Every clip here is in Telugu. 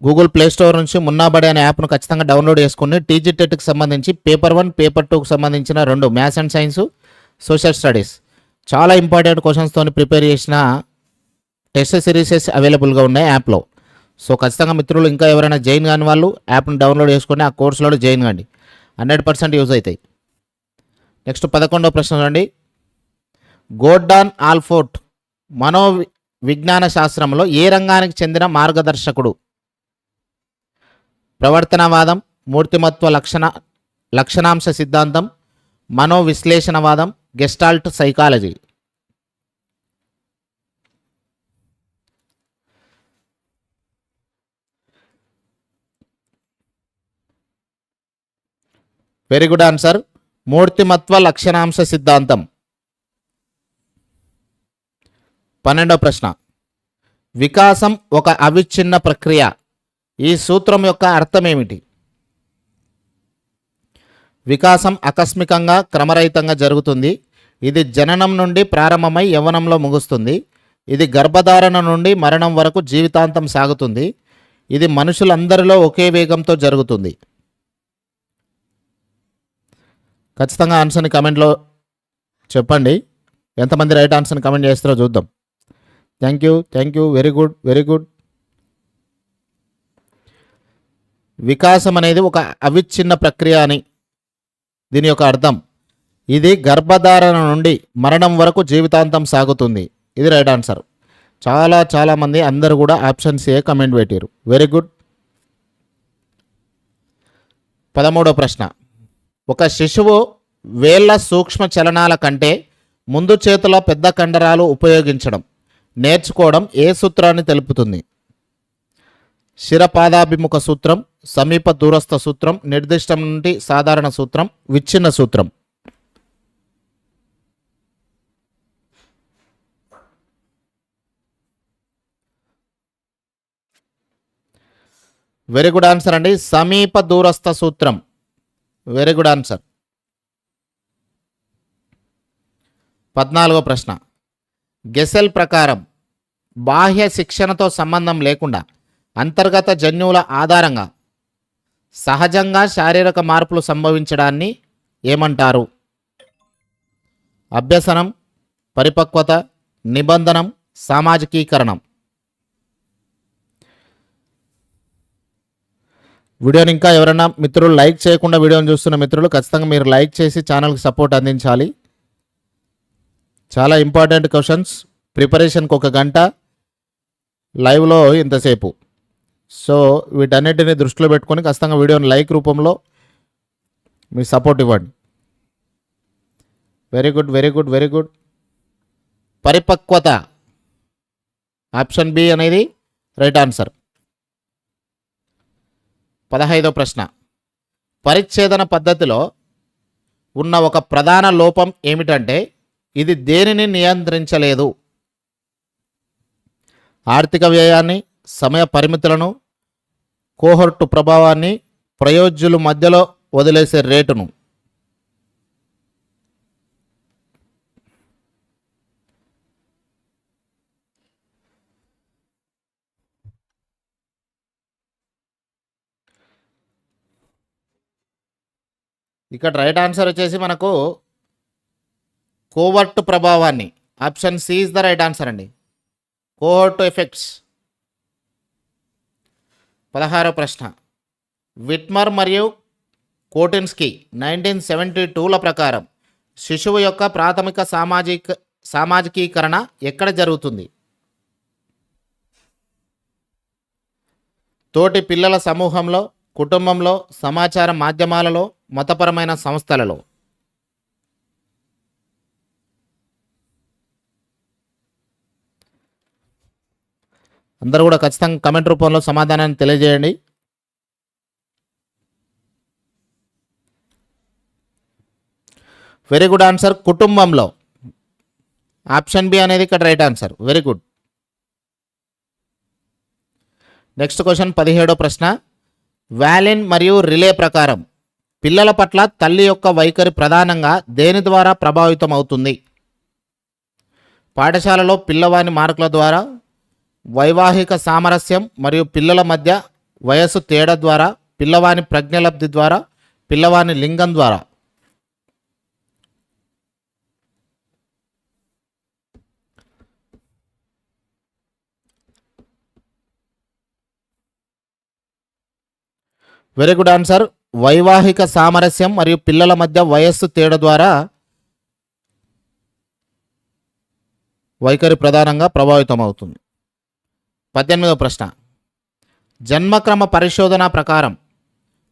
గూగుల్ ప్లే స్టోర్ నుంచి మున్నాబడి అనే యాప్ను ఖచ్చితంగా డౌన్లోడ్ చేసుకుని టీజీ టెట్కి సంబంధించి పేపర్ 1 పేపర్ 2కు సంబంధించిన 2 maths and science social studies చాలా ఇంపార్టెంట్ క్వశ్చన్స్తో ప్రిపేర్ చేసిన టెస్ట్ సిరీసెస్ అవైలబుల్గా ఉన్నాయి యాప్లో. సో ఖచ్చితంగా మిత్రులు ఇంకా ఎవరైనా జాయిన్ కాని వాళ్ళు యాప్ను డౌన్లోడ్ చేసుకొని ఆ కోర్సులో జాయిన్ కండి, 100% యూజ్ అవుతాయి. నెక్స్ట్ 11వ ప్రశ్న చూడండి. గోర్డాన్ ఆల్పోర్ట్ మనోవిజ్ఞాన శాస్త్రంలో ఏ రంగానికి చెందిన మార్గదర్శకుడు? ప్రవర్తనవాదం, మూర్తిమత్వ లక్షణాంశ సిద్ధాంతం, మనోవిశ్లేషణవాదం, gestalt psychology. Very good answer, మూర్తిమత్వ లక్షణాంశ సిద్ధాంతం. 12వ ప్రశ్న. వికాసం ఒక అవిచ్ఛిన్న ప్రక్రియ. ఈ సూత్రం యొక్క అర్థం ఏమిటి? వికాసం ఆకస్మికంగా క్రమరహితంగా జరుగుతుంది. ఇది జననం నుండి ప్రారంభమై యవ్వనంలో ముగుస్తుంది. ఇది గర్భధారణ నుండి మరణం వరకు జీవితాంతం సాగుతుంది. ఇది మనుషులందరిలో ఒకే వేగంతో జరుగుతుంది. ఖచ్చితంగా ఆన్సర్ని కమెంట్లో చెప్పండి. ఎంతమంది రైట్ ఆన్సర్ని కమెంట్ చేస్తారో చూద్దాం. Thank you, very good. వికాసం అనేది ఒక అవిచ్ఛిన్న ప్రక్రియ అని దీని యొక్క అర్థం. ఇది గర్భధారణ నుండి మరణం వరకు జీవితాంతం సాగుతుంది. ఇది రైట్ ఆన్సర్. చాలామంది అందరూ కూడా ఆప్షన్ సి కమెంట్ పెట్టారు. Very good. 13వ ప్రశ్న. ఒక శిశువు వేళ్ల సూక్ష్మ చలనాల కంటే ముందు చేతిలో పెద్ద కండరాలు ఉపయోగించడం నేర్చుకోవడం ఏ సూత్రాన్ని తెలుపుతుంది? శిరపాదాభిముఖ సూత్రం, సమీప దూరస్థ సూత్రం, నిర్దిష్టం నుండి సాధారణ సూత్రం, విచ్ఛిన్న సూత్రం. వెరీ గుడ్ ఆన్సర్ అండి, సమీప దూరస్థ సూత్రం. Very good answer. 14వ ప్రశ్న. గెసెల్ ప్రకారం బాహ్య శిక్షణతో సంబంధం లేకుండా అంతర్గత జన్యువుల ఆధారంగా సహజంగా శారీరక మార్పులు సంభవించడాన్ని ఏమంటారు? అభ్యసనం, పరిపక్వత, నిబంధనం, సామాజికీకరణం. వీడియోని ఇంకా ఎవరైనా మిత్రులు లైక్ చేయకుండా వీడియోని చూస్తున్న మిత్రులు ఖచ్చితంగా మీరు లైక్ చేసి ఛానల్కి సపోర్ట్ అందించాలి. చాలా ఇంపార్టెంట్ క్వశ్చన్స్, ప్రిపరేషన్కి 1 గంట, లైవ్లో ఇంతసేపు. సో వీటన్నిటిని దృష్టిలో పెట్టుకొని ఖచ్చితంగా వీడియోని లైక్ రూపంలో మీ సపోర్ట్ ఇవ్వండి. Very good. పరిపక్వత, ఆప్షన్ బి అనేది రైట్ ఆన్సర్. 15వ ప్రశ్న. పరిచ్ఛేదన పద్ధతిలో ఉన్న ఒక ప్రధాన లోపం ఏమిటంటే ఇది దేనిని నియంత్రించలేదు? ఆర్థిక వ్యయాన్ని, సమయ పరిమితులను, కోహర్టు ప్రభావాన్ని, ప్రయోజ్యుల మధ్యలో వదిలేసే రేటును. ఇక్కడ రైట్ ఆన్సర్ వచ్చేసి మనకు కోవర్ట్ ప్రభావాన్ని. Option C is the right answer అండి, కోహర్ట్ ఎఫెక్ట్స్. 16వ ప్రశ్న. విట్మర్ మరియు కోటిన్స్కీ 1972ల ప్రకారం శిశువు యొక్క ప్రాథమిక సామాజికీకరణ ఎక్కడ జరుగుతుంది? తోటి పిల్లల సమూహంలో, కుటుంబంలో, సమాచార మాధ్యమాలలో, మతపరమైన సంస్థలలో. అందరూ కూడా ఖచ్చితంగా కమెంట్ రూపంలో సమాధానాన్ని తెలియజేయండి. వెరీ గుడ్ ఆన్సర్, కుటుంబంలో. ఆప్షన్ బి అనేది ఇక్కడ right answer. Very good. Next question 17వ ప్రశ్న. వ్యాలిన్ మరియు రిలే ప్రకారం పిల్లల పట్ల తల్లి యొక్క వైఖరి ప్రధానంగా దేని ద్వారా ప్రభావితం అవుతుంది? పాఠశాలలో పిల్లవాని మార్కుల ద్వారా, వైవాహిక సామరస్యం మరియు పిల్లల మధ్య వయస్సు తేడా ద్వారా, పిల్లవాని ప్రజ్ఞలబ్ధి ద్వారా, పిల్లవాని లింగం ద్వారా. Very good answer. వైవాహిక సామరస్యం మరియు పిల్లల మధ్య వయస్సు తేడా ద్వారా వైఖరి ప్రధానంగా ప్రభావితం అవుతుంది. 18వ ప్రశ్న. జన్మక్రమ పరిశోధన ప్రకారం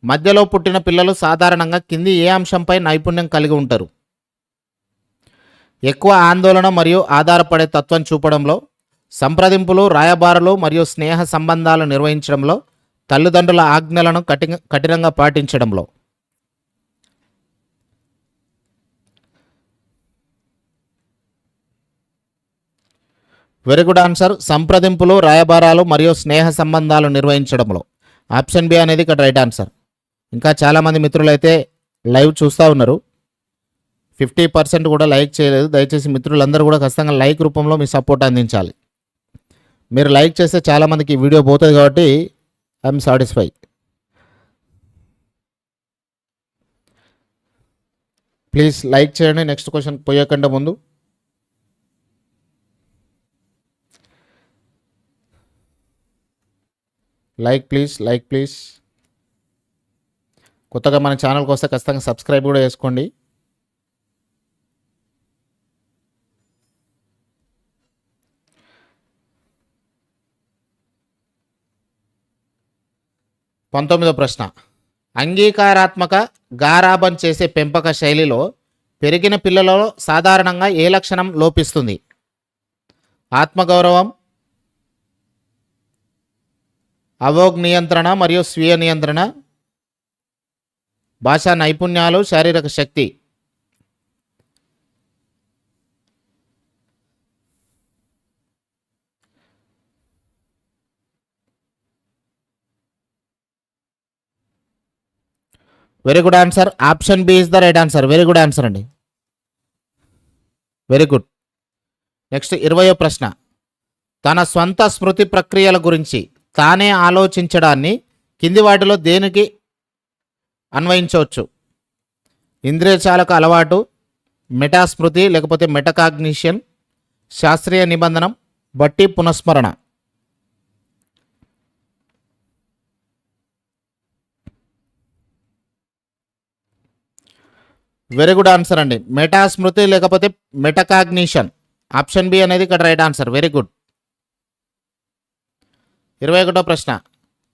మధ్యలో పుట్టిన పిల్లలు సాధారణంగా కింది ఏ అంశంపై నైపుణ్యం కలిగి ఉంటారు? ఎక్కువ ఆందోళన మరియు ఆధారపడే తత్వం చూపడంలో, సంప్రదింపులు, రాయబారులు మరియు స్నేహ సంబంధాలు నిర్వహించడంలో, తల్లిదండ్రుల ఆజ్ఞలను కఠినంగా పాటించడంలో. Very good answer. సంప్రదింపులు, రాయబారాలు మరియు స్నేహ సంబంధాలు నిర్వహించడంలో. ఆప్షన్ బి అనేది ఇక్కడ రైట్ ఆన్సర్. ఇంకా చాలామంది మిత్రులు అయితే లైవ్ చూస్తూ ఉన్నారు, 50% కూడా లైక్ చేయలేదు. దయచేసి మిత్రులందరూ కూడా ఖచ్చితంగా లైక్ రూపంలో మీ సపోర్ట్ అందించాలి. మీరు లైక్ చేస్తే చాలామందికి ఈ వీడియో పోతుంది కాబట్టి ఐఎమ్ సాటిస్ఫై. ప్లీజ్ లైక్ చేయండి. నెక్స్ట్ క్వశ్చన్ పోయేకంటే ముందు లైక్ ప్లీజ్. కొత్తగా మన ఛానల్కి వస్తే ఖచ్చితంగా సబ్స్క్రైబ్ కూడా చేసుకోండి. పంతొమ్మిదో ప్రశ్న. అంగీకారాత్మక గారాబం చేసే పెంపక శైలిలో పెరిగిన పిల్లలలో సాధారణంగా ఏ లక్షణం లోపిస్తుంది? ఆత్మగౌరవం, అవోగ్ నియంత్రణ మరియు స్వీయ నియంత్రణ, భాషా నైపుణ్యాలు, శారీరక శక్తి. Very good answer. Option B is the right answer. Very good answer అండి. Very good. నెక్స్ట్ 20వ ప్రశ్న. తన స్వంత స్మృతి ప్రక్రియల గురించి తానే ఆలోచించడాన్ని కింది వాటిలో దేనికి అన్వయించవచ్చు? ఇంద్రియచాలక అలవాటు, మెటాస్మృతి లేకపోతే మెటకాగ్నిషన్, శాస్త్రీయ నిబంధనం, బట్టి పునఃస్మరణ. వెరీ గుడ్ ఆన్సర్ అండి. మెటాస్మృతి లేకపోతే మెటకాగ్నిషన్. ఆప్షన్ బి అనేది ఇక్కడ రైట్ ఆన్సర్. Very good. 21వ ప్రశ్న.